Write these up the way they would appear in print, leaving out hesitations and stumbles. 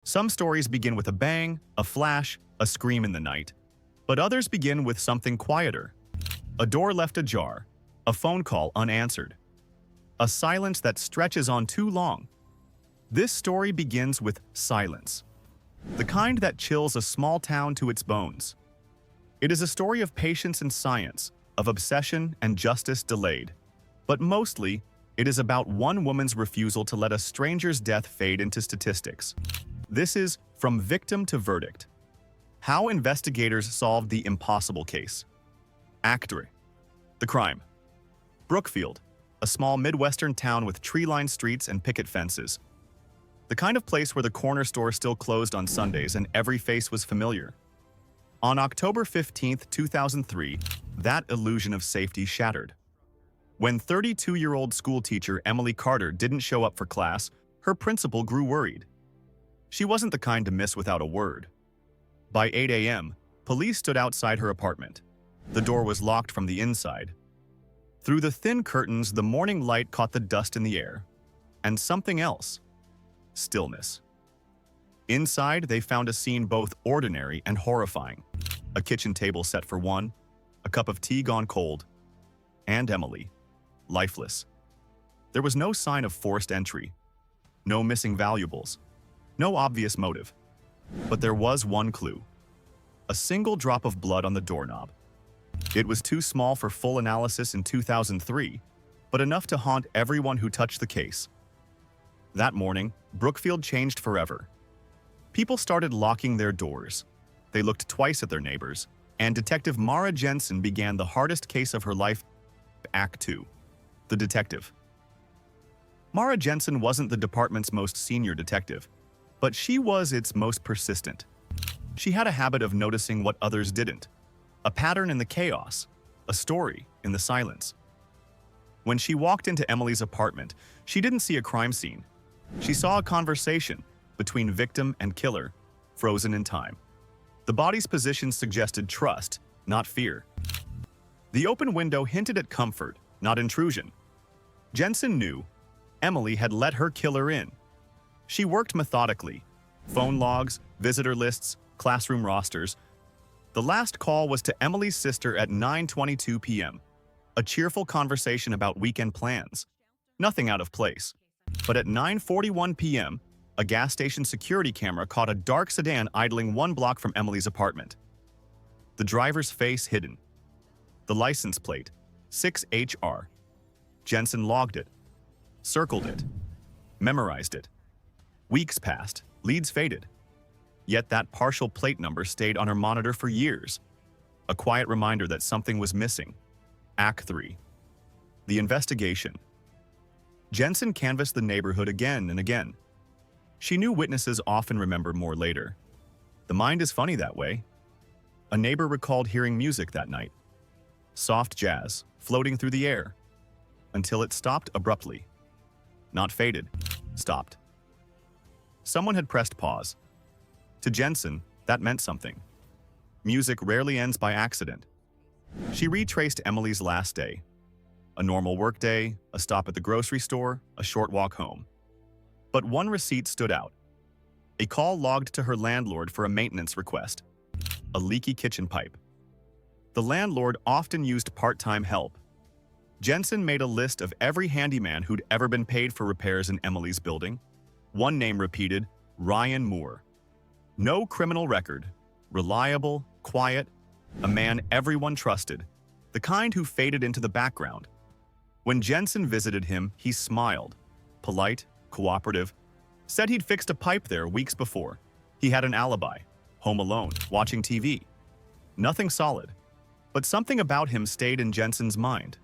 Some stories begin with a bang, a flash, a scream in the night, but others begin with something quieter. A door left ajar, a phone call unanswered, a silence that stretches on too long. This story begins with silence, the kind that chills a small town to its bones. It is a story of patience and science, of obsession and justice delayed. But mostly, it is about one woman's refusal to let a stranger's death fade into statistics. This is From Victim to Verdict: How Investigators Solved the Impossible Case. Act 3. The crime. Brookfield, a small Midwestern town with tree-lined streets and picket fences. The kind of place where the corner store still closed on Sundays and every face was familiar. On October 15, 2003, that illusion of safety shattered. When 32-year-old schoolteacher Emily Carter didn't show up for class, her principal grew worried. She wasn't the kind to miss without a word. By 8 a.m., police stood outside her apartment. The door was locked from the inside. Through the thin curtains, the morning light caught the dust in the air. And something else. Stillness. Inside, they found a scene both ordinary and horrifying. A kitchen table set for one, a cup of tea gone cold, and Emily, lifeless. There was no sign of forced entry, no missing valuables, no obvious motive. But there was one clue: a single drop of blood on the doorknob. It was too small for full analysis in 2003, but enough to haunt everyone who touched the case. That morning, Brookfield changed forever. People started locking their doors. They looked twice at their neighbors, and Detective Mara Jensen began the hardest case of her life. Act 2. The Detective. Mara Jensen wasn't the department's most senior detective, but she was its most persistent. She had a habit of noticing what others didn't, a pattern in the chaos, a story in the silence. When she walked into Emily's apartment, she didn't see a crime scene. She saw a conversation between victim and killer, frozen in time. The body's position suggested trust, not fear. The open window hinted at comfort, not intrusion. Jensen knew Emily had let her killer in. She worked methodically: phone logs, visitor lists, classroom rosters. The last call was to Emily's sister at 9:22 p.m. A cheerful conversation about weekend plans. Nothing out of place. But at 9:41 p.m., a gas station security camera caught a dark sedan idling 1 block from Emily's apartment. The driver's face hidden. The license plate, 6HR. Jensen logged it, circled it, memorized it. Weeks passed, leads faded. Yet that partial plate number stayed on her monitor for years. A quiet reminder that something was missing. Act 3. The investigation. Jensen canvassed the neighborhood again and again. She knew witnesses often remember more later. The mind is funny that way. A neighbor recalled hearing music that night. Soft jazz, floating through the air. Until it stopped abruptly. Not faded, stopped. Someone had pressed pause. To Jensen, that meant something. Music rarely ends by accident. She retraced Emily's last day. A normal workday, a stop at the grocery store, a short walk home. But one receipt stood out. A call logged to her landlord for a maintenance request. A leaky kitchen pipe. The landlord often used part-time help. Jensen made a list of every handyman who'd ever been paid for repairs in Emily's building. One name repeated: Ryan Moore. No criminal record. Reliable, quiet, a man everyone trusted. The kind who faded into the background. When Jensen visited him, he smiled. Polite, cooperative. Said he'd fixed a pipe there weeks before. He had an alibi. Home alone, watching TV. Nothing solid. But something about him stayed in Jensen's mind.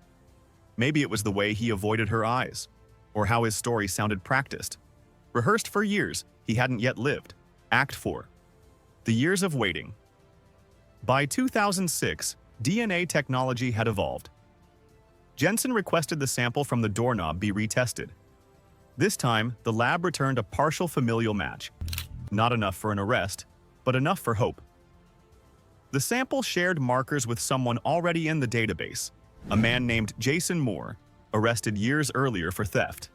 Maybe it was the way he avoided her eyes, or how his story sounded practiced. Rehearsed for years he hadn't yet lived. Act 4. The years of waiting. By 2006, DNA technology had evolved. Jensen requested the sample from the doorknob be retested. This time, the lab returned a partial familial match. Not enough for an arrest, but enough for hope. The sample shared markers with someone already in the database, a man named Jason Moore, arrested years earlier for theft.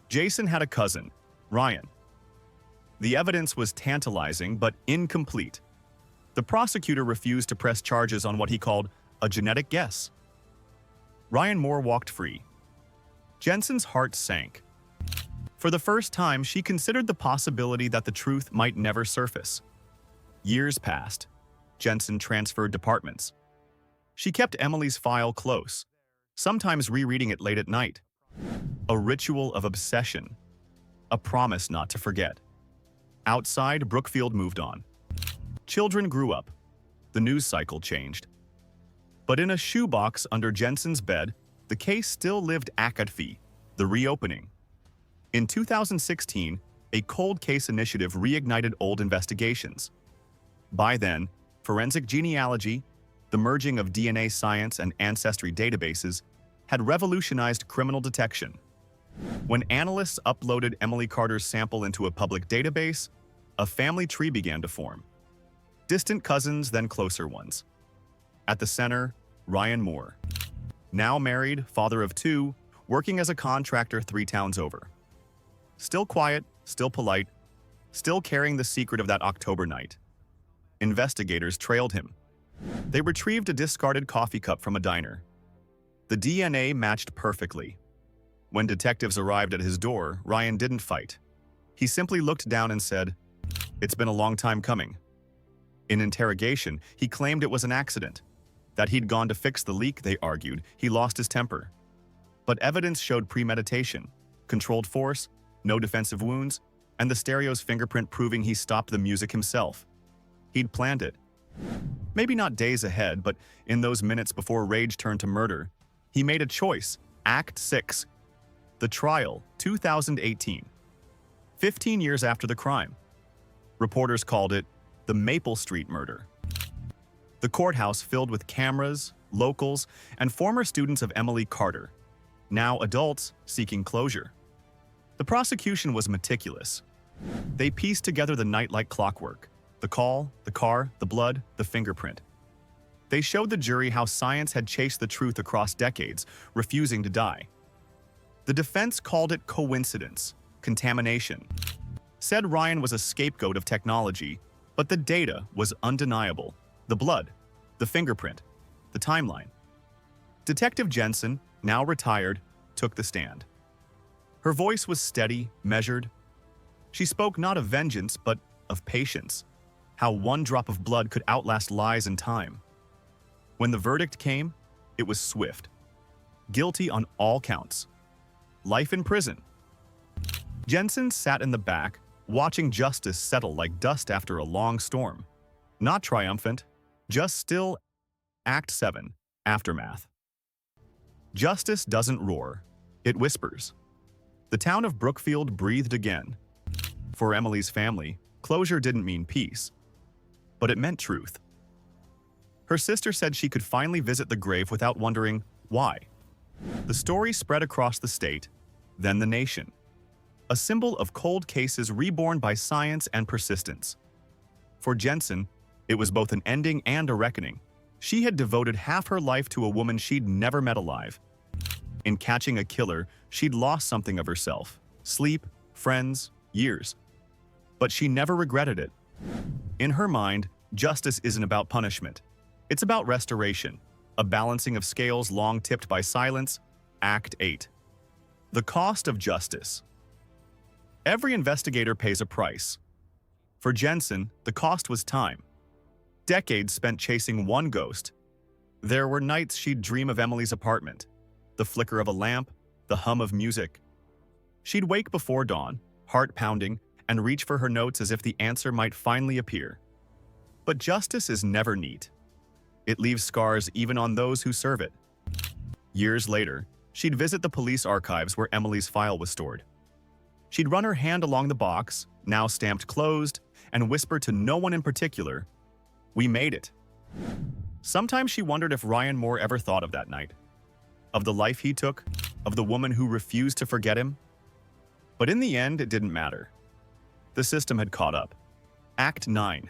Jason had a cousin, Ryan. The evidence was tantalizing but incomplete. The prosecutor refused to press charges on what he called a genetic guess. Ryan Moore walked free. Jensen's heart sank. For the first time, she considered the possibility that the truth might never surface. Years passed. Jensen transferred departments. She kept Emily's file close, sometimes rereading it late at night. A ritual of obsession. A promise not to forget. Outside, Brookfield moved on. Children grew up. The news cycle changed. But in a shoebox under Jensen's bed, the case still lived Akatfi, the reopening. In 2016, a cold case initiative reignited old investigations. By then, forensic genealogy, the merging of DNA science and ancestry databases, had revolutionized criminal detection. When analysts uploaded Emily Carter's sample into a public database, a family tree began to form. Distant cousins, then closer ones. At the center, Ryan Moore. Now married, father of two, working as a contractor 3 towns over. Still quiet, still polite, still carrying the secret of that October night. Investigators trailed him. They retrieved a discarded coffee cup from a diner. The DNA matched perfectly. When detectives arrived at his door, Ryan didn't fight. He simply looked down and said, "It's been a long time coming." In interrogation, he claimed it was an accident. That he'd gone to fix the leak, they argued. He lost his temper. But evidence showed premeditation, controlled force, no defensive wounds, and the stereo's fingerprint proving he stopped the music himself. He'd planned it. Maybe not days ahead, but in those minutes before rage turned to murder, he made a choice. Act 6. The trial, 2018. 15 years after the crime. Reporters called it the Maple Street murder. The courthouse filled with cameras, locals, and former students of Emily Carter, now adults seeking closure. The prosecution was meticulous. They pieced together the night like clockwork. The call, the car, the blood, the fingerprint. They showed the jury how science had chased the truth across decades, refusing to die. The defense called it coincidence, contamination. Said Ryan was a scapegoat of technology, but the data was undeniable. The blood, the fingerprint, the timeline. Detective Jensen, now retired, took the stand. Her voice was steady, measured. She spoke not of vengeance, but of patience. How one drop of blood could outlast lies and time. When the verdict came, it was swift. Guilty on all counts. Life in prison. Jensen sat in the back, watching justice settle like dust after a long storm. Not triumphant, just still. Act 7, Aftermath. Justice doesn't roar, it whispers. The town of Brookfield breathed again. For Emily's family, closure didn't mean peace, but it meant truth. Her sister said she could finally visit the grave without wondering why. The story spread across the state, then the nation. A symbol of cold cases reborn by science and persistence. For Jensen, it was both an ending and a reckoning. She had devoted half her life to a woman she'd never met alive. In catching a killer, she'd lost something of herself. Sleep, friends, years. But she never regretted it. In her mind, justice isn't about punishment. It's about restoration, a balancing of scales long tipped by silence. Act 8. The cost of justice. Every investigator pays a price. For Jensen, the cost was time. Decades spent chasing one ghost. There were nights she'd dream of Emily's apartment, the flicker of a lamp, the hum of music. She'd wake before dawn, heart pounding, and reach for her notes as if the answer might finally appear. But justice is never neat. It leaves scars even on those who serve it. Years later, she'd visit the police archives where Emily's file was stored. She'd run her hand along the box, now stamped closed, and whisper to no one in particular, "We made it." Sometimes she wondered if Ryan Moore ever thought of that night, of the life he took, of the woman who refused to forget him. But in the end, it didn't matter. The system had caught up. Act 9.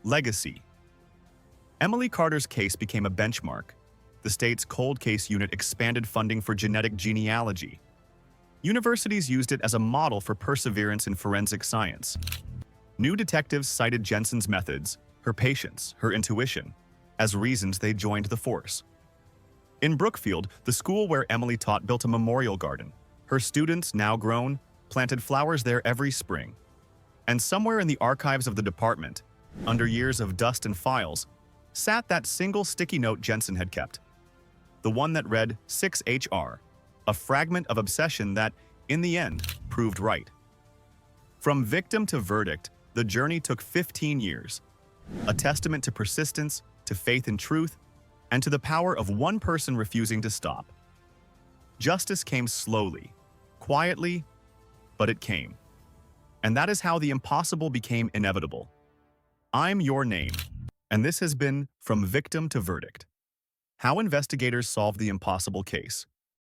Legacy. Emily Carter's case became a benchmark. The state's cold case unit expanded funding for genetic genealogy. Universities used it as a model for perseverance in forensic science. New detectives cited Jensen's methods, her patience, her intuition, as reasons they joined the force. In Brookfield, the school where Emily taught built a memorial garden. Her students, now grown, planted flowers there every spring. And somewhere in the archives of the department, under years of dust and files, sat that single sticky note Jensen had kept. The one that read 6HR, a fragment of obsession that, in the end, proved right. From victim to verdict, the journey took 15 years, a testament to persistence, to faith in truth, and to the power of one person refusing to stop. Justice came slowly, quietly, but it came. And that is how the impossible became inevitable. I'm your name, and this has been From Victim to Verdict. How investigators solved the impossible case.